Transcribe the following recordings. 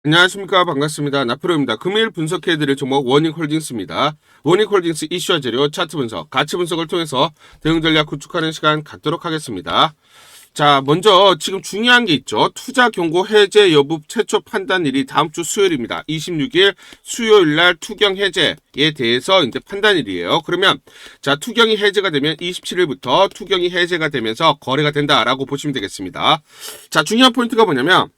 안녕하십니까. 반갑습니다. 나프로입니다. 금일 분석해드릴 종목 원익홀딩스입니다. 원익홀딩스 이슈와 재료, 차트 분석, 가치 분석을 통해서 대응 전략 구축하는 시간 갖도록 하겠습니다. 자, 먼저 지금 중요한 게 있죠. 투자 경고 해제 여부 최초 판단일이 다음 주 수요일입니다. 26일 수요일 날 투경 해제에 대해서 이제 판단일이에요. 그러면 자, 투경이 해제가 되면 27일부터 투경이 해제가 되면서 거래가 된다라고 보시면 되겠습니다. 자, 중요한 포인트가 뭐냐면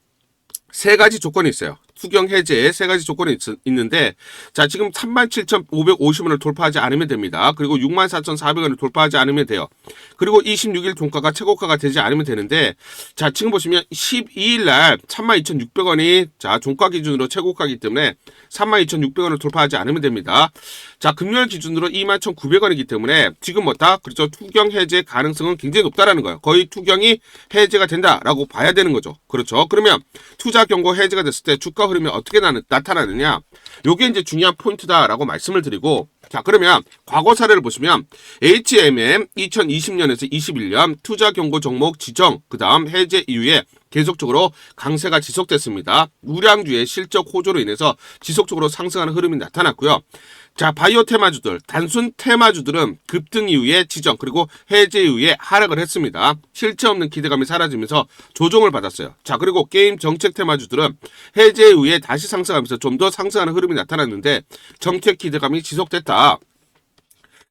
세 가지 조건이 있어요. 투경 해제에 세 가지 조건이 있는데, 자, 지금 37,550원을 돌파하지 않으면 됩니다. 그리고 64,400원을 돌파하지 않으면 돼요. 그리고 26일 종가가 최고가가 되지 않으면 되는데, 자, 지금 보시면 12일 날 32,600원이 자, 종가 기준으로 최고가이기 때문에 32,600원을 돌파하지 않으면 됩니다. 자, 금요일 기준으로 21,900원이기 때문에 지금 뭐다? 그렇죠. 투경 해제 가능성은 굉장히 높다라는 거예요. 거의 투경이 해제가 된다라고 봐야 되는 거죠. 그렇죠. 그러면 투자 경고 해제가 됐을 때 주가 흐름이 어떻게 나타나느냐? 요게 이제 중요한 포인트다라고 말씀을 드리고, 자, 그러면 과거 사례를 보시면 HMM 2020년에서 21년 투자 경고 종목 지정, 그 다음 해제 이후에 계속적으로 강세가 지속됐습니다. 우량주의 실적 호조로 인해서 지속적으로 상승하는 흐름이 나타났고요. 자, 바이오 테마주들, 단순 테마주들은 급등 이후에 지정, 그리고 해제 이후에 하락을 했습니다. 실체 없는 기대감이 사라지면서 조정을 받았어요. 자, 그리고 게임 정책 테마주들은 해제 이후에 다시 상승하면서 좀 더 상승하는 흐름이 나타났는데 정책 기대감이 지속됐다.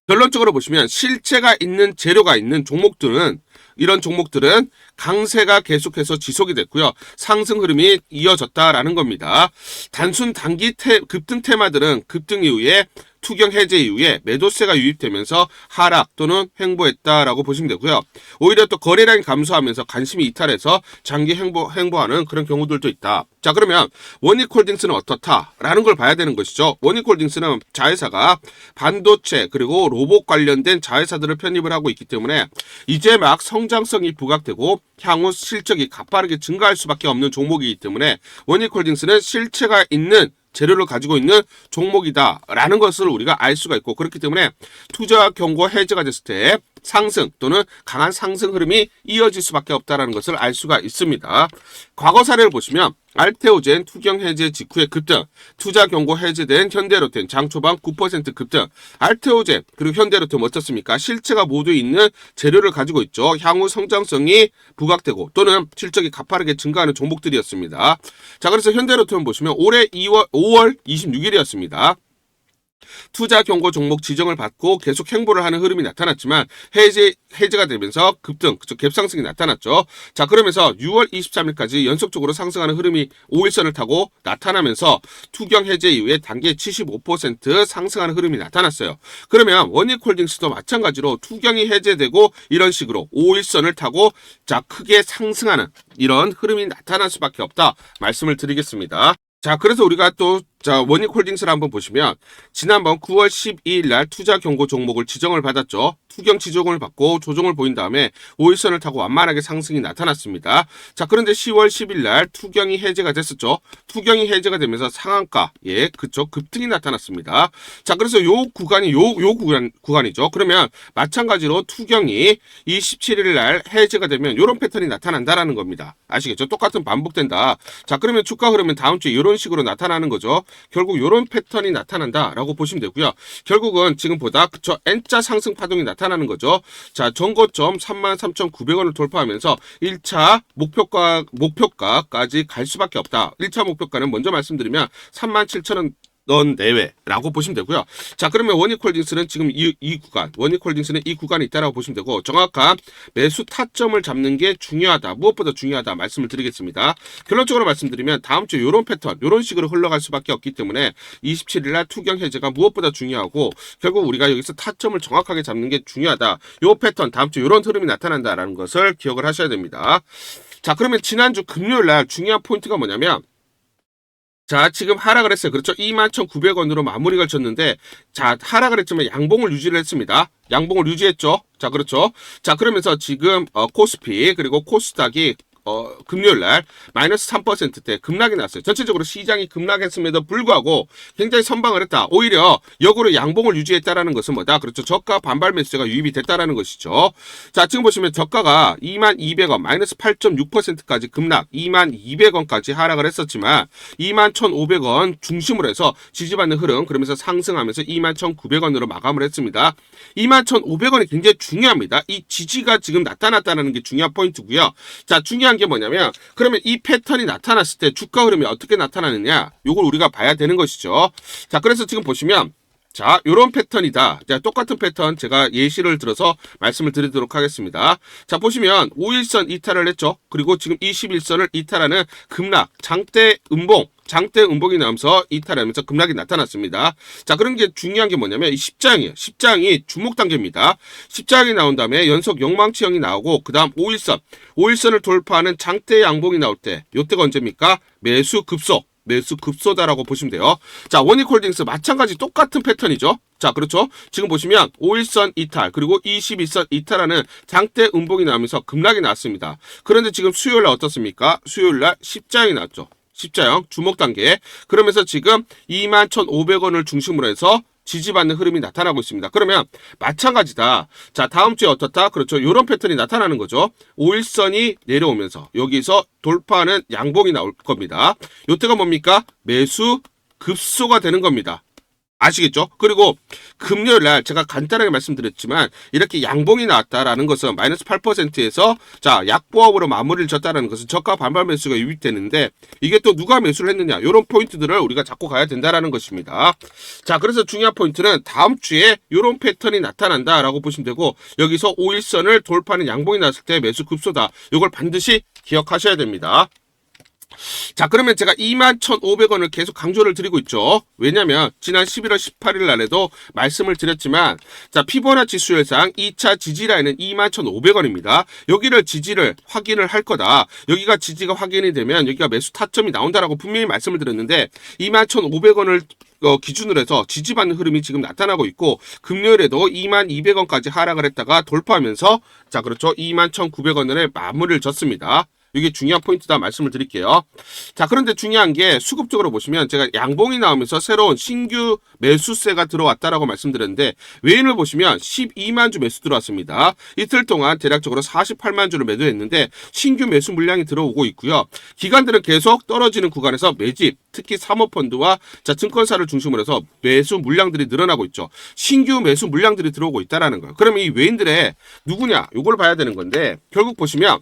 결론적으로 보시면 실체가 있는 재료가 있는 종목들은 이런 종목들은 강세가 계속해서 지속이 됐고요. 상승 흐름이 이어졌다라는 겁니다. 단순 단기 급등 테마들은 급등 이후에 투경 해제 이후에 매도세가 유입되면서 하락 또는 횡보했다라고 보시면 되고요. 오히려 또 거래량이 감소하면서 관심이 이탈해서 장기 횡보하는 그런 경우들도 있다. 자, 그러면 원익홀딩스는 어떻다라는 걸 봐야 되는 것이죠. 원익홀딩스는 자회사가 반도체 그리고 로봇 관련된 자회사들을 편입을 하고 있기 때문에 이제 막 성장성이 부각되고 향후 실적이 가파르게 증가할 수밖에 없는 종목이기 때문에 원익홀딩스는 실체가 있는 재료를 가지고 있는 종목이다라는 것을 우리가 알 수가 있고, 그렇기 때문에 투자 경고 해제가 됐을 때 상승 또는 강한 상승 흐름이 이어질 수밖에 없다는 것을 알 수가 있습니다. 과거 사례를 보시면 알테오젠 투경 해제 직후의 급등, 투자 경고 해제된 현대로템 장 초반 9% 급등, 알테오젠 그리고 현대로템 어떻습니까? 실체가 모두 있는 재료를 가지고 있죠. 향후 성장성이 부각되고 또는 실적이 가파르게 증가하는 종목들이었습니다. 자, 그래서 현대로템 보시면 올해 5월 26일이었습니다. 투자 경고 종목 지정을 받고 계속 행보를 하는 흐름이 나타났지만 해제가 되면서 급등, 갭상승이 나타났죠. 자, 그러면서 6월 23일까지 연속적으로 상승하는 흐름이 5일선을 타고 나타나면서 투경 해제 이후에 단계 75% 상승하는 흐름이 나타났어요. 그러면 원익홀딩스도 마찬가지로 투경이 해제되고 이런 식으로 5일선을 타고 자, 크게 상승하는 이런 흐름이 나타날 수밖에 없다 말씀을 드리겠습니다. 자, 그래서 우리가 또 원익홀딩스를 한번 보시면 지난번 9월 12일 날 투자 경고 종목을 지정을 받았죠. 투경 지정을 받고 조정을 보인 다음에 5일선을 타고 완만하게 상승이 나타났습니다. 자, 그런데 10월 10일 날 투경이 해제가 됐었죠. 투경이 해제가 되면서 상한가, 그쵸, 급등이 나타났습니다. 자, 그래서 요 구간이 구간이죠. 그러면 마찬가지로 투경이 27일 날 해제가 되면 요런 패턴이 나타난다라는 겁니다. 아시겠죠? 똑같은 반복된다. 자, 그러면 주가 흐르면 다음 주에 이런 식으로 나타나는 거죠. 결국 이런 패턴이 나타난다라고 보시면 되고요. 결국은 지금보다 그쵸, N자 상승 파동이 나타나는 거죠. 자, 전고점 33,900원을 돌파하면서 1차 목표가까지 갈 수밖에 없다. 1차 목표가는 먼저 말씀드리면 37,000원 넌 내외라고 보시면 되고요. 자, 그러면 원익홀딩스는 지금 이 구간, 원익홀딩스는 이 구간이 있다라고 보시면 되고, 정확한 매수 타점을 잡는 게 중요하다, 무엇보다 중요하다 말씀을 드리겠습니다. 결론적으로 말씀드리면 다음 주 이런 패턴, 이런 식으로 흘러갈 수밖에 없기 때문에 27일 날 투경 해제가 무엇보다 중요하고, 결국 우리가 여기서 타점을 정확하게 잡는 게 중요하다. 요 패턴, 다음 주 이런 흐름이 나타난다라는 것을 기억을 하셔야 됩니다. 자, 그러면 지난주 금요일 날 중요한 포인트가 뭐냐면, 자, 지금 하락을 했어요. 그렇죠? 21,900원으로 마무리가 쳤는데, 자, 하락을 했지만 양봉을 유지를 했습니다. 양봉을 유지했죠? 자, 그렇죠? 자, 그러면서 지금 코스피 그리고 코스닥이 금요일 날 마이너스 3%대 급락이 났어요. 전체적으로 시장이 급락했음에도 불구하고 굉장히 선방을 했다. 오히려 역으로 양봉을 유지했다라는 것은 뭐다? 그렇죠. 저가 반발 매수가 유입이 됐다라는 것이죠. 자, 지금 보시면 저가가 22,200원 마이너스 8.6%까지 급락, 22,200원까지 하락을 했었지만 21,500원 중심으로 해서 지지받는 흐름, 그러면서 상승하면서 21,900원으로 마감을 했습니다. 21,500원이 굉장히 중요합니다. 이 지지가 지금 나타났다는 게 중요한 포인트고요. 자, 중요한 게 뭐냐면 그러면 이 패턴이 나타났을 때 주가 흐름이 어떻게 나타나느냐, 요걸 우리가 봐야 되는 것이죠. 자, 그래서 지금 보시면 자, 요런 패턴이다. 자, 똑같은 패턴 제가 예시를 들어서 말씀을 드리도록 하겠습니다. 자, 보시면 5일선 이탈을 했죠. 그리고 지금 21선을 이탈하는 급락, 장대 음봉이 나오면서 이탈하면서 급락이 나타났습니다. 자, 그런 게 중요한 게 뭐냐면 이 십장이에요. 십장이 주목 단계입니다. 십장이 나온 다음에 연속 욕망치형이 나오고 그 다음 5일선을 돌파하는 장대 양봉이 나올 때, 요때가 언제입니까? 매수 급소다라고 보시면 돼요. 자, 원익홀딩스 마찬가지 똑같은 패턴이죠. 자, 그렇죠. 지금 보시면 5일선 이탈 그리고 21선 이탈하는 장대 음봉이 나오면서 급락이 나왔습니다. 그런데 지금 수요일날 어떻습니까? 수요일날 십자형이 나왔죠. 십자형 주목 단계. 그러면서 지금 21,500원을 중심으로 해서 지지받는 흐름이 나타나고 있습니다. 그러면 마찬가지다. 자, 다음 주에 어떻다? 그렇죠. 이런 패턴이 나타나는 거죠. 5일선이 내려오면서 여기서 돌파하는 양봉이 나올 겁니다. 요때가 뭡니까? 매수 급소가 되는 겁니다. 아시겠죠? 그리고 금요일날 제가 간단하게 말씀드렸지만 이렇게 양봉이 나왔다라는 것은 마이너스 8%에서 자, 약보합으로 마무리를 졌다라는 것은 저가 반발 매수가 유입되는데 이게 또 누가 매수를 했느냐, 이런 포인트들을 우리가 잡고 가야 된다라는 것입니다. 자, 그래서 중요한 포인트는 다음 주에 이런 패턴이 나타난다라고 보시면 되고, 여기서 5일선을 돌파하는 양봉이 났을 때 매수 급소다. 이걸 반드시 기억하셔야 됩니다. 자, 그러면 제가 21,500원을 계속 강조를 드리고 있죠. 왜냐면 지난 11월 18일 날에도 말씀을 드렸지만, 자, 피보나치 수열상 2차 지지 라인은 21,500원입니다. 여기를 지지를 확인을 할 거다. 여기가 지지가 확인이 되면 여기가 매수 타점이 나온다라고 분명히 말씀을 드렸는데 21,500원을 기준으로 해서 지지받는 흐름이 지금 나타나고 있고, 금요일에도 22,200원까지 하락을 했다가 돌파하면서 자, 그렇죠. 21,900원에 마무리를 졌습니다. 이게 중요한 포인트다 말씀을 드릴게요. 자, 그런데 중요한 게 수급적으로 보시면 제가 양봉이 나오면서 새로운 신규 매수세가 들어왔다라고 말씀드렸는데, 외인을 보시면 12만 주 매수 들어왔습니다. 이틀 동안 대략적으로 48만 주를 매도했는데 신규 매수 물량이 들어오고 있고요. 기관들은 계속 떨어지는 구간에서 매집, 특히 사모펀드와 자, 증권사를 중심으로 해서 매수 물량들이 늘어나고 있죠. 신규 매수 물량들이 들어오고 있다라는 거예요. 그러면 이 외인들의 누구냐? 요걸 봐야 되는 건데, 결국 보시면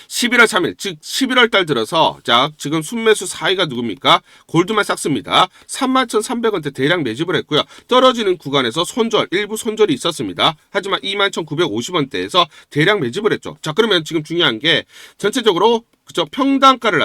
11월 3일, 즉 11월 달 들어서 자, 지금 순매수 4위가 누굽니까? 골드만삭스입니다. 31,300원대 대량 매집을 했고요. 떨어지는 구간에서 일부 손절이 있었습니다. 하지만 21,950원대에서 대량 매집을 했죠. 자, 그러면 지금 중요한 게 전체적으로 그죠? 평단가를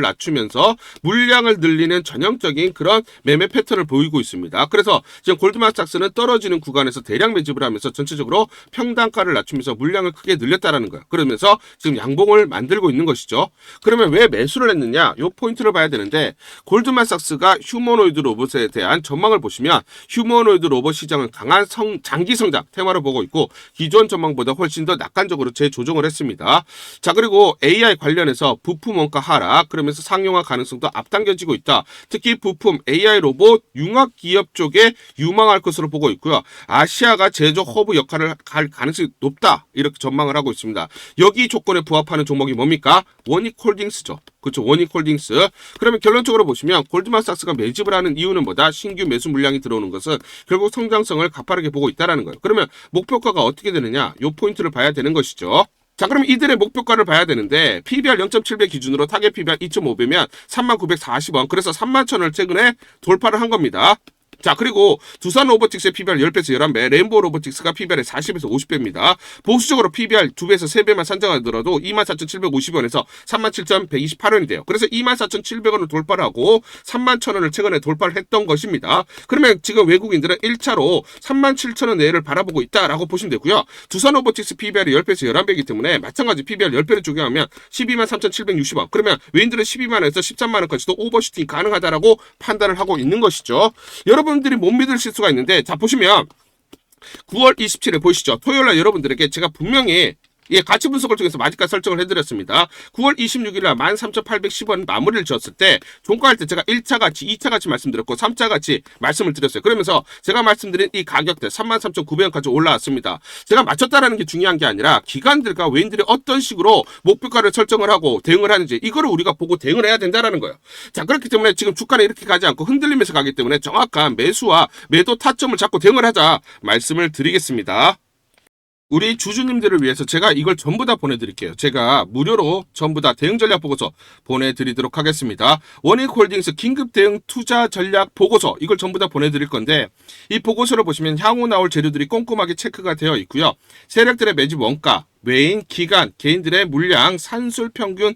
낮추면서 물량을 늘리는 전형적인 그런 매매 패턴을 보이고 있습니다. 그래서 지금 골드만삭스는 떨어지는 구간에서 대량 매집을 하면서 전체적으로 평단가를 낮추면서 물량을 크게 늘렸다라는 거예요. 그러면서 지금 양봉을 만들고 있는 것이죠. 그러면 왜 매수를 했느냐? 이 포인트를 봐야 되는데, 골드만삭스가 휴머노이드 로봇에 대한 전망을 보시면 휴머노이드 로봇 시장은 강한 장기 성장 테마로 보고 있고, 기존 전망보다 훨씬 더 낙관적으로 재조정을 했습니다. 자, 그리고 AI 관련해서 부품 원가 하락, 그러면서 상용화 가능성도 앞당겨지고 있다. 특히 부품 AI 로봇 융합 기업 쪽에 유망할 것으로 보고 있고요. 아시아가 제조 허브 역할을 할 가능성이 높다, 이렇게 전망을 하고 있습니다. 여기 조건에 부합하는 종목이 뭡니까? 원익홀딩스죠. 그렇죠. 원익홀딩스. 그러면 결론적으로 보시면 골드만삭스가 매집을 하는 이유는 뭐다? 신규 매수 물량이 들어오는 것은 결국 성장성을 가파르게 보고 있다는 거예요. 그러면 목표가가 어떻게 되느냐? 이 포인트를 봐야 되는 것이죠. 자, 그럼 이들의 목표가를 봐야 되는데, PBR 0.7배 기준으로 타겟 PBR 2.5배면 31,940원, 그래서 31,000원을 최근에 돌파를 한 겁니다. 자, 그리고 두산 로보틱스의 PBR 10배에서 11배, 레인보우 로보틱스가 PBR에 40에서 50배입니다. 보수적으로 PBR 2배에서 3배만 산정하더라도 24,750원에서 37,128원이 돼요. 그래서 24,700원을 돌파를 하고 31,000원을 최근에 돌파를 했던 것입니다. 그러면 지금 외국인들은 1차로 37,000원 내외를 바라보고 있다라고 보시면 되고요. 두산 로보틱스 PBR이 10배에서 11배이기 때문에 마찬가지 PBR 10배를 적용하면 123,760원. 그러면 외인들은 12만원에서 13만원까지도 오버슈팅 가능하다라고 판단을 하고 있는 것이죠. 여러분들이 못 믿으실 수가 있는데, 자, 보시면 9월 27일 보이시죠? 토요일날 여러분들에게 제가 분명히 예, 가치 분석을 통해서 마지까지 설정을 해드렸습니다. 9월 26일 날 13,810원 마무리를 지었을 때 종가할 때 제가 1차 가치, 2차 가치 말씀드렸고 3차 가치 말씀을 드렸어요. 그러면서 제가 말씀드린 이 가격대 33,900원까지 올라왔습니다. 제가 맞췄다라는 게 중요한 게 아니라 기관들과 외인들이 어떤 식으로 목표가를 설정을 하고 대응을 하는지 이거를 우리가 보고 대응을 해야 된다라는 거예요. 자, 그렇기 때문에 지금 주가는 이렇게 가지 않고 흔들리면서 가기 때문에 정확한 매수와 매도 타점을 잡고 대응을 하자 말씀을 드리겠습니다. 우리 주주님들을 위해서 제가 이걸 전부 다 보내드릴게요. 제가 무료로 전부 다 대응 전략 보고서 보내드리도록 하겠습니다. 원익홀딩스 긴급 대응 투자 전략 보고서 이걸 전부 다 보내드릴 건데 이 보고서를 보시면 향후 나올 재료들이 꼼꼼하게 체크가 되어 있고요. 세력들의 매집 원가, 외인, 기간, 개인들의 물량, 산술 평균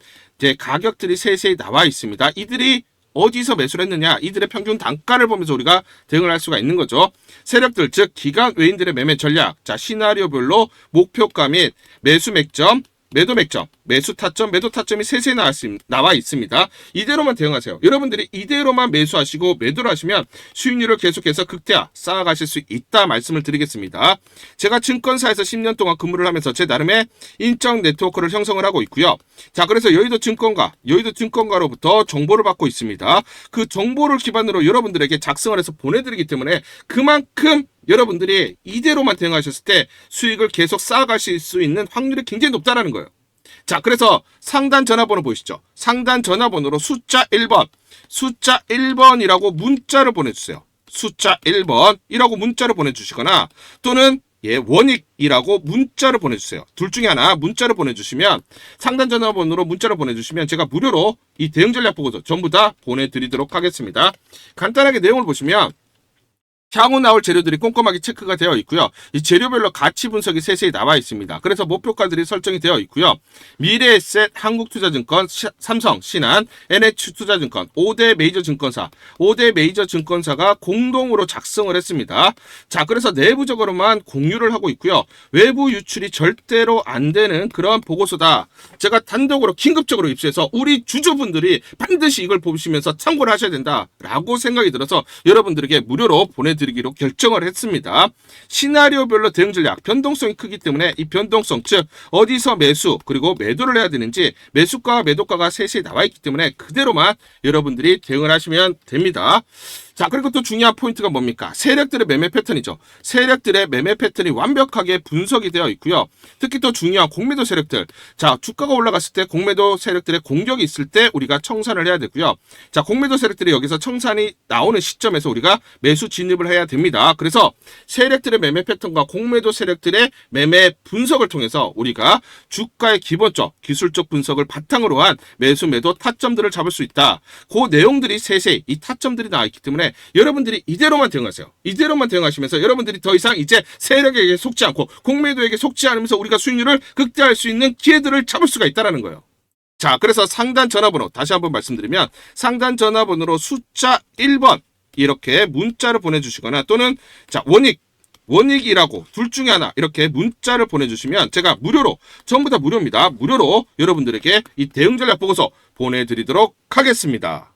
가격들이 세세히 나와 있습니다. 이들이 어디서 매수를 했느냐 이들의 평균 단가를 보면서 우리가 대응을 할 수가 있는 거죠. 세력들 즉 기관 외인들의 매매 전략, 자 시나리오별로 목표가 및 매수 맥점, 매도 맥점, 매수 타점, 매도 타점이 세세히 나와 있습니다. 이대로만 대응하세요. 여러분들이 이대로만 매수하시고 매도를 하시면 수익률을 계속해서 극대화 쌓아가실 수 있다 말씀을 드리겠습니다. 제가 증권사에서 10년 동안 근무를 하면서 제 나름의 인적 네트워크를 형성을 하고 있고요. 자, 그래서 여의도 증권가로부터 정보를 받고 있습니다. 그 정보를 기반으로 여러분들에게 작성을 해서 보내드리기 때문에 그만큼 여러분들이 이대로만 대응하셨을 때 수익을 계속 쌓아가실 수 있는 확률이 굉장히 높다라는 거예요. 자, 그래서 상단 전화번호 보이시죠? 상단 전화번호로 숫자 1번이라고 문자를 보내주세요. 숫자 1번이라고 문자를 보내주시거나 또는 원익이라고 문자를 보내주세요. 둘 중에 하나 문자를 보내주시면 상단 전화번호로 문자를 보내주시면 제가 무료로 이 대응 전략 보고서 전부 다 보내드리도록 하겠습니다. 간단하게 내용을 보시면 향후 나올 재료들이 꼼꼼하게 체크가 되어 있고요. 이 재료별로 가치 분석이 세세히 나와 있습니다. 그래서 목표가들이 설정이 되어 있고요. 미래에셋, 한국투자증권, 삼성, 신한, NH투자증권, 5대 메이저 증권사가 공동으로 작성을 했습니다. 자, 그래서 내부적으로만 공유를 하고 있고요. 외부 유출이 절대로 안 되는 그런 보고서다. 제가 단독으로 긴급적으로 입수해서 우리 주주분들이 반드시 이걸 보시면서 참고를 하셔야 된다라고 생각이 들어서 여러분들에게 무료로 보내드리기로 결정을 했습니다. 시나리오별로 대응 전략, 변동성이 크기 때문에 이 변동성, 즉 어디서 매수 그리고 매도를 해야 되는지 매수가와 매도가가 세세히 나와 있기 때문에 그대로만 여러분들이 대응을 하시면 됩니다. 자, 그리고 또 중요한 포인트가 뭡니까? 세력들의 매매 패턴이죠. 세력들의 매매 패턴이 완벽하게 분석이 되어 있고요. 특히 또 중요한 공매도 세력들. 자, 주가가 올라갔을 때 공매도 세력들의 공격이 있을 때 우리가 청산을 해야 되고요. 자, 공매도 세력들이 여기서 청산이 나오는 시점에서 우리가 매수 진입을 해야 됩니다. 그래서 세력들의 매매 패턴과 공매도 세력들의 매매 분석을 통해서 우리가 주가의 기본적, 기술적 분석을 바탕으로 한 매수, 매도 타점들을 잡을 수 있다. 그 내용들이 세세히 이 타점들이 나와 있기 때문에 여러분들이 이대로만 대응하세요. 이대로만 대응하시면서 여러분들이 더 이상 이제 세력에게 속지 않고 공매도에게 속지 않으면서 우리가 수익률을 극대화할 수 있는 기회들을 잡을 수가 있다는 거예요. 자, 그래서 상단 전화번호 다시 한번 말씀드리면 상단 전화번호로 숫자 1번 이렇게 문자를 보내주시거나 또는 자 원익이라고 둘 중에 하나 이렇게 문자를 보내주시면 제가 무료로 전부 다 무료입니다. 무료로 여러분들에게 이 대응 전략 보고서 보내드리도록 하겠습니다.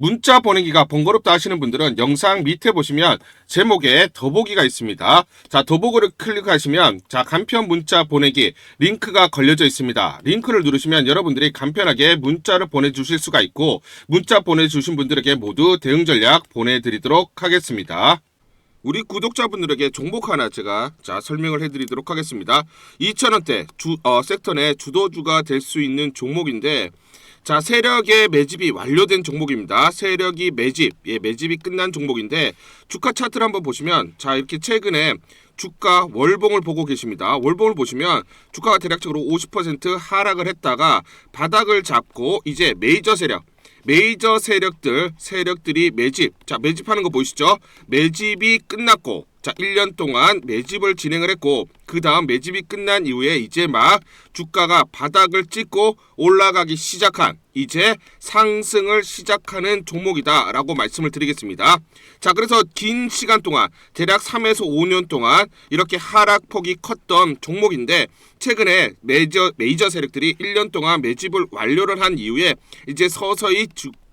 문자 보내기가 번거롭다 하시는 분들은 영상 밑에 보시면 제목에 더보기가 있습니다. 자, 더보기를 클릭하시면 자, 간편 문자 보내기 링크가 걸려져 있습니다. 링크를 누르시면 여러분들이 간편하게 문자를 보내주실 수가 있고 문자 보내주신 분들에게 모두 대응 전략 보내드리도록 하겠습니다. 우리 구독자분들에게 종목 하나 제가 설명을 해드리도록 하겠습니다. 2,000원대 섹터 내 주도주가 될 수 있는 종목인데 자, 세력의 매집이 완료된 종목입니다. 세력이 매집이 끝난 종목인데 주가 차트를 한번 보시면 자, 이렇게 최근에 주가 월봉을 보고 계십니다. 월봉을 보시면 주가가 대략적으로 50% 하락을 했다가 바닥을 잡고 이제 메이저 세력들이 매집하는 거 보이시죠? 매집이 끝났고 자, 1년 동안 매집을 진행을 했고 그 다음 매집이 끝난 이후에 이제 막 주가가 바닥을 찍고 올라가기 시작한 이제 상승을 시작하는 종목이다 라고 말씀을 드리겠습니다. 자, 그래서 긴 시간 동안 대략 3에서 5년 동안 이렇게 하락폭이 컸던 종목인데 최근에 메이저 세력들이 1년 동안 매집을 완료를 한 이후에 이제 서서히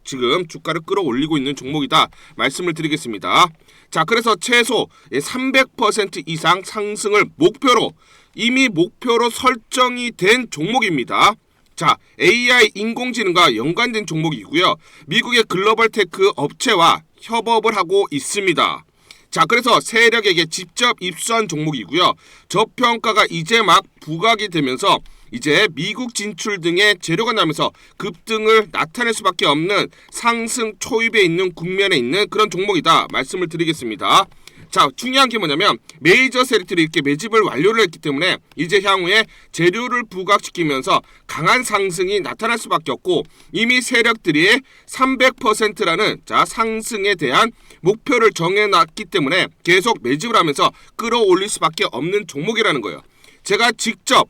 지금 주가를 끌어올리고 있는 종목이다 말씀을 드리겠습니다. 자, 그래서 최소 300% 이상 상승을 목표로 이미 목표로 설정이 된 종목입니다. 자, AI 인공지능과 연관된 종목이고요. 미국의 글로벌 테크 업체와 협업을 하고 있습니다. 자, 그래서 세력에게 직접 입수한 종목이고요. 저평가가 이제 막 부각이 되면서 이제 미국 진출 등의 재료가 나면서 급등을 나타낼 수밖에 없는 상승 초입에 있는 국면에 있는 그런 종목이다 말씀을 드리겠습니다. 자, 중요한 게 뭐냐면 메이저 세력들이 이렇게 매집을 완료를 했기 때문에 이제 향후에 재료를 부각시키면서 강한 상승이 나타날 수밖에 없고, 이미 세력들이 300%라는 자 상승에 대한 목표를 정해놨기 때문에 계속 매집을 하면서 끌어올릴 수밖에 없는 종목이라는 거예요. 제가 직접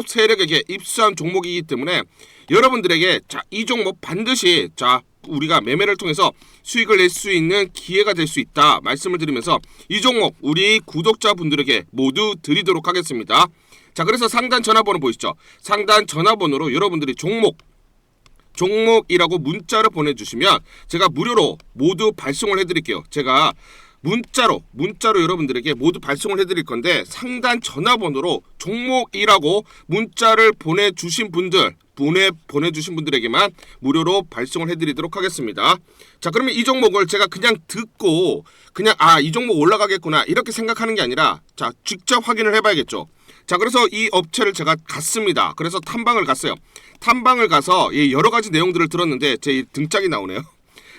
세력에게 입수한 종목이기 때문에 여러분들에게 자, 이 종목 반드시 자 우리가 매매를 통해서 수익을 낼 수 있는 기회가 될 수 있다 말씀을 드리면서 이 종목 우리 구독자분들에게 모두 드리도록 하겠습니다. 자, 그래서 상단 전화번호 보이시죠? 상단 전화번호로 여러분들이 종목이라고 문자를 보내주시면 제가 무료로 모두 발송을 해드릴게요. 제가 문자로 여러분들에게 모두 발송을 해드릴 건데, 상단 전화번호로 종목이라고 문자를 보내주신 분들에게만 무료로 발송을 해드리도록 하겠습니다. 자, 그러면 이 종목을 제가 그냥 듣고 그냥 이 종목 올라가겠구나 이렇게 생각하는 게 아니라 자 직접 확인을 해봐야겠죠. 자, 그래서 이 업체를 제가 갔습니다. 그래서 탐방을 갔어요. 탐방을 가서 여러 가지 내용들을 들었는데 제 등짝이 나오네요.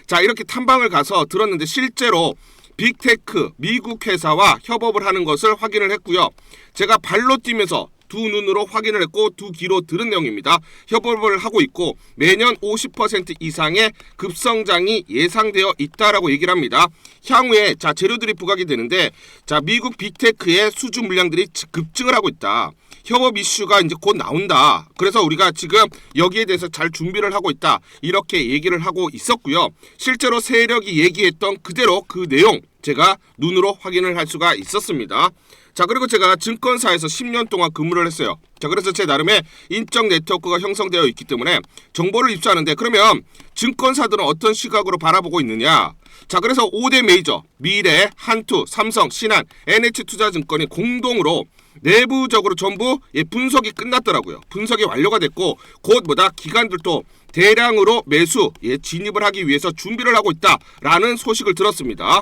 자, 이렇게 탐방을 가서 들었는데 실제로 빅테크 미국 회사와 협업을 하는 것을 확인을 했고요. 제가 발로 뛰면서 두 눈으로 확인을 했고 두 귀로 들은 내용입니다. 협업을 하고 있고 매년 50% 이상의 급성장이 예상되어 있다라고 얘기를 합니다. 향후에 자 재료들이 부각이 되는데 자 미국 빅테크의 수주 물량들이 급증을 하고 있다. 협업 이슈가 이제 곧 나온다. 그래서 우리가 지금 여기에 대해서 잘 준비를 하고 있다. 이렇게 얘기를 하고 있었고요. 실제로 세력이 얘기했던 그대로 그 내용 제가 눈으로 확인을 할 수가 있었습니다. 자, 그리고 제가 증권사에서 10년 동안 근무를 했어요. 자, 그래서 제 나름의 인적 네트워크가 형성되어 있기 때문에 정보를 입수하는데, 그러면 증권사들은 어떤 시각으로 바라보고 있느냐? 자, 그래서 5대 메이저 미래, 한투, 삼성, 신한, NH투자증권이 공동으로 내부적으로 전부 분석이 끝났더라고요. 분석이 완료가 됐고 곧 기관들도 대량으로 매수 진입을 하기 위해서 준비를 하고 있다라는 소식을 들었습니다.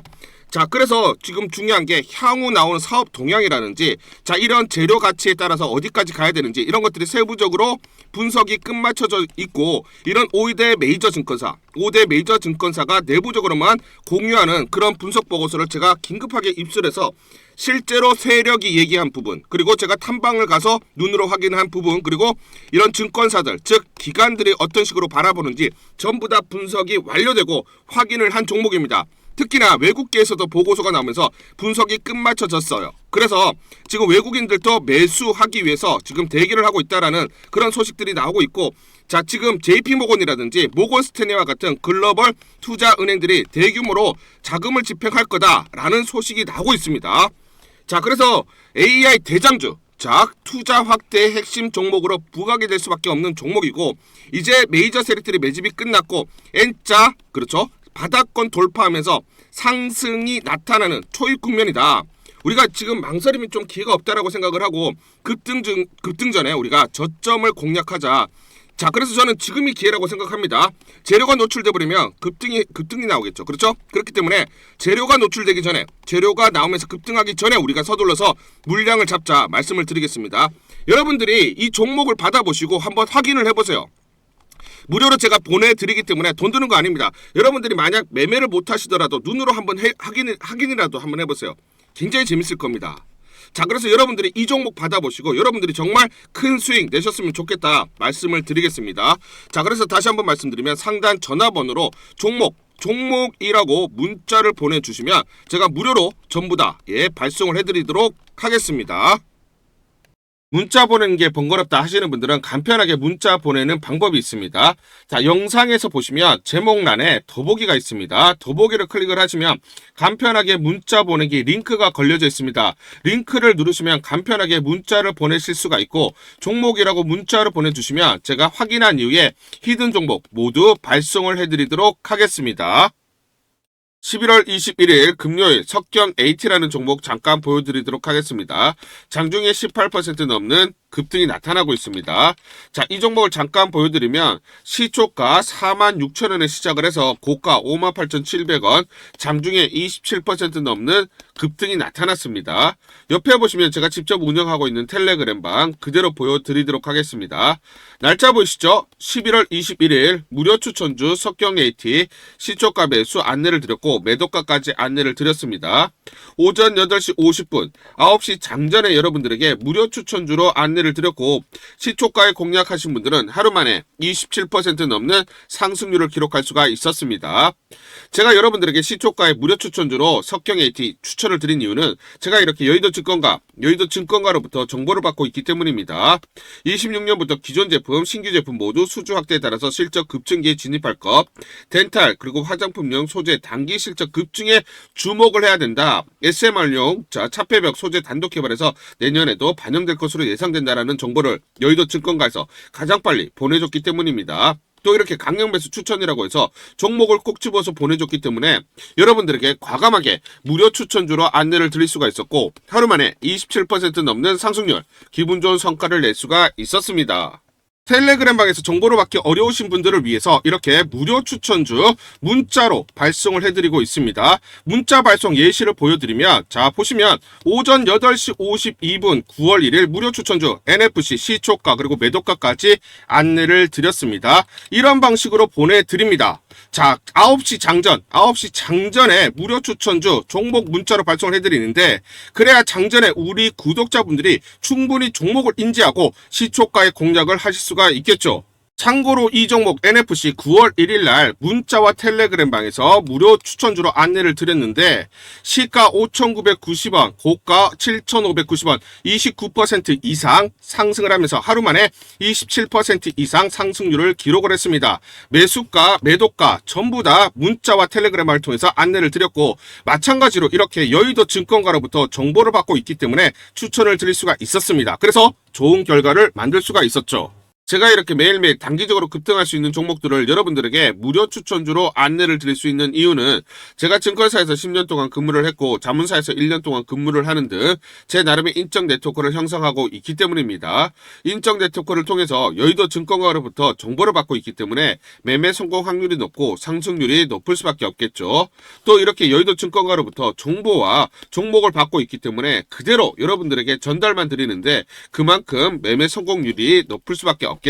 자, 그래서 지금 중요한 게 향후 나오는 사업 동향이라든지 자 이런 재료 가치에 따라서 어디까지 가야 되는지 이런 것들이 세부적으로 분석이 끝마쳐져 있고, 이런 5대 메이저 증권사가 내부적으로만 공유하는 그런 분석 보고서를 제가 긴급하게 입수해서 실제로 세력이 얘기한 부분, 그리고 제가 탐방을 가서 눈으로 확인한 부분, 그리고 이런 증권사들 즉 기관들이 어떤 식으로 바라보는지 전부 다 분석이 완료되고 확인을 한 종목입니다. 특히나 외국계에서도 보고서가 나오면서 분석이 끝마쳐졌어요. 그래서 지금 외국인들도 매수하기 위해서 지금 대기를 하고 있다라는 그런 소식들이 나오고 있고, 자 지금 JP모건이라든지 모건스탠리와 같은 글로벌 투자 은행들이 대규모로 자금을 집행할 거다라는 소식이 나오고 있습니다. 자, 그래서 AI 대장주 자 투자 확대의 핵심 종목으로 부각이 될 수밖에 없는 종목이고, 이제 메이저 세력들이 매집이 끝났고 N자 그렇죠 바닥권 돌파하면서 상승이 나타나는 초입 국면이다. 우리가 지금 망설임이 좀 기회가 없다라고 생각을 하고 급등 전에 우리가 저점을 공략하자. 자, 그래서 저는 지금이 기회라고 생각합니다. 재료가 노출돼 버리면 급등이 나오겠죠. 그렇죠? 그렇기 때문에 재료가 노출되기 전에, 재료가 나오면서 급등하기 전에 우리가 서둘러서 물량을 잡자 말씀을 드리겠습니다. 여러분들이 이 종목을 받아보시고 한번 확인을 해보세요. 무료로 제가 보내드리기 때문에 돈 드는 거 아닙니다. 여러분들이 만약 매매를 못 하시더라도 눈으로 한번 확인이라도 한번 해보세요. 굉장히 재밌을 겁니다. 자, 그래서 여러분들이 이 종목 받아보시고 여러분들이 정말 큰 수익 내셨으면 좋겠다 말씀을 드리겠습니다. 자, 그래서 다시 한번 말씀드리면 상단 전화번호로 종목이라고 문자를 보내주시면 제가 무료로 전부 다 발송을 해드리도록 하겠습니다. 문자 보내는 게 번거롭다 하시는 분들은 간편하게 문자 보내는 방법이 있습니다. 자, 영상에서 보시면 제목란에 더보기가 있습니다. 더보기를 클릭을 하시면 간편하게 문자 보내기 링크가 걸려져 있습니다. 링크를 누르시면 간편하게 문자를 보내실 수가 있고, 종목이라고 문자를 보내주시면 제가 확인한 이후에 히든 종목 모두 발송을 해드리도록 하겠습니다. 11월 21일 금요일 석경 AT라는 종목 잠깐 보여드리도록 하겠습니다. 장중에 18% 넘는 급등이 나타나고 있습니다. 자, 이 종목을 잠깐 보여드리면 시초가 46,000원에 시작을 해서 고가 58,700원, 잠중에 27% 넘는 급등이 나타났습니다. 옆에 보시면 제가 직접 운영하고 있는 텔레그램방 그대로 보여드리도록 하겠습니다. 날짜 보이시죠? 11월 21일 무료 추천주 석경 AT 시초가 매수 안내를 드렸고 매도가까지 안내를 드렸습니다. 오전 8시 50분 9시 장전에 여러분들에게 무료 추천주로 안내를 드렸고 시초가에 공략하신 분들은 하루 만에 27% 넘는 상승률을 기록할 수가 있었습니다. 제가 여러분들에게 시초가의 무료 추천주로 석경 AT 추천을 드린 이유는 제가 이렇게 여의도증권가로부터 정보를 받고 있기 때문입니다. 26년부터 기존 제품, 신규 제품 모두 수주 확대에 따라서 실적 급증기에 진입할 것, 덴탈 그리고 화장품용 소재 단기 실적 급증에 주목을 해야 된다. SMR용 차폐벽 소재 단독 개발해서 내년에도 반영될 것으로 예상된다라는 정보를 여의도증권가에서 가장 빨리 보내줬기 때문입니다. 또 이렇게 강력 매수 추천이라고 해서 종목을 꼭 집어서 보내줬기 때문에 여러분들에게 과감하게 무료 추천주로 안내를 드릴 수가 있었고 하루 만에 27% 넘는 상승률, 기분 좋은 성과를 낼 수가 있었습니다. 텔레그램방에서 정보를 받기 어려우신 분들을 위해서 이렇게 무료 추천주 문자로 발송을 해드리고 있습니다. 문자 발송 예시를 보여드리면 자 보시면 오전 8시 52분 9월 1일 무료 추천주 NFC 시초가 그리고 매도가까지 안내를 드렸습니다. 이런 방식으로 보내드립니다. 자 9시 장전에 무료 추천주 종목 문자로 발송을 해드리는데 그래야 장전에 우리 구독자분들이 충분히 종목을 인지하고 시초가의 공략을 하실 수가 있겠죠. 참고로 이 종목 NFC 9월 1일 날 문자와 텔레그램방에서 무료 추천주로 안내를 드렸는데 시가 5,990원, 고가 7,590원, 29% 이상 상승을 하면서 하루 만에 27% 이상 상승률을 기록을 했습니다. 매수가, 매도가 전부 다 문자와 텔레그램을 통해서 안내를 드렸고 마찬가지로 이렇게 여의도 증권가로부터 정보를 받고 있기 때문에 추천을 드릴 수가 있었습니다. 그래서 좋은 결과를 만들 수가 있었죠. 제가 이렇게 매일매일 단기적으로 급등할 수 있는 종목들을 여러분들에게 무료 추천주로 안내를 드릴 수 있는 이유는 제가 증권사에서 10년 동안 근무를 했고 자문사에서 1년 동안 근무를 하는 등 제 나름의 인적 네트워크를 형성하고 있기 때문입니다. 인적 네트워크를 통해서 여의도 증권가로부터 정보를 받고 있기 때문에 매매 성공 확률이 높고 상승률이 높을 수밖에 없겠죠. 또 이렇게 여의도 증권가로부터 정보와 종목을 받고 있기 때문에 그대로 여러분들에게 전달만 드리는데 그만큼 매매 성공률이 높을 수밖에 없겠죠.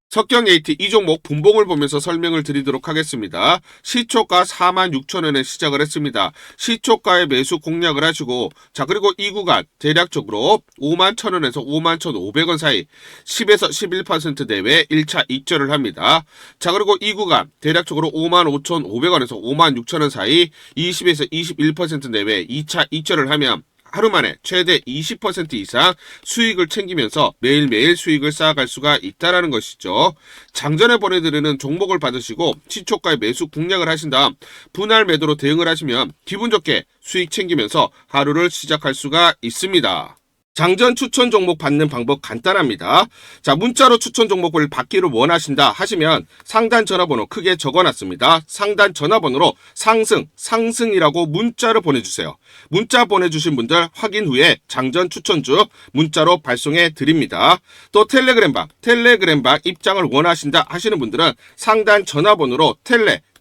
석경 AT 이 종목 분봉을 보면서 설명을 드리도록 하겠습니다. 시초가 46,000원에 시작을 했습니다. 시초가에 매수 공략을 하시고 자 그리고 이 구간 대략적으로 51,000원에서 51,500원 사이 10에서 11% 내외 1차 익절을 합니다. 자 그리고 이 구간 대략적으로 55,500원에서 56,000원 사이 20에서 21% 내외 2차 익절을 하면 하루 만에 최대 20% 이상 수익을 챙기면서 매일매일 수익을 쌓아갈 수가 있다는 것이죠. 장전에 보내드리는 종목을 받으시고 시초가에 매수 공략을 하신 다음 분할 매도로 대응을 하시면 기분 좋게 수익 챙기면서 하루를 시작할 수가 있습니다. 장전 추천 종목 받는 방법 간단합니다. 자, 문자로 추천 종목을 받기를 원하신다 하시면 상단 전화번호 크게 적어놨습니다. 상단 전화번호로 상승이라고 문자를 보내주세요. 문자 보내주신 분들 확인 후에 장전 추천주 문자로 발송해 드립니다. 또 텔레그램방 입장을 원하신다 하시는 분들은 상단 전화번호로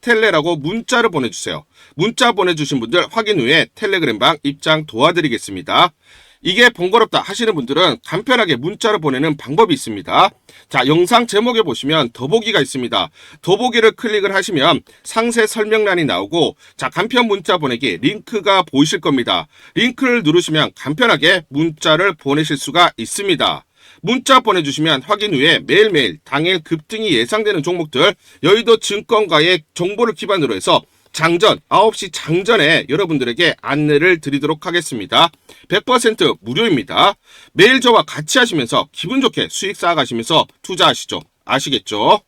텔레라고 문자를 보내주세요. 문자 보내주신 분들 확인 후에 텔레그램방 입장 도와드리겠습니다. 이게 번거롭다 하시는 분들은 간편하게 문자로 보내는 방법이 있습니다. 자, 영상 제목에 보시면 더보기가 있습니다. 더보기를 클릭을 하시면 상세 설명란이 나오고 자, 간편 문자 보내기 링크가 보이실 겁니다. 링크를 누르시면 간편하게 문자를 보내실 수가 있습니다. 문자 보내주시면 확인 후에 매일매일 당일 급등이 예상되는 종목들 여의도 증권가의 정보를 기반으로 해서 장전 9시 장전에 여러분들에게 안내를 드리도록 하겠습니다. 100% 무료입니다. 매일 저와 같이 하시면서 기분 좋게 수익 쌓아가시면서 투자하시죠. 아시겠죠?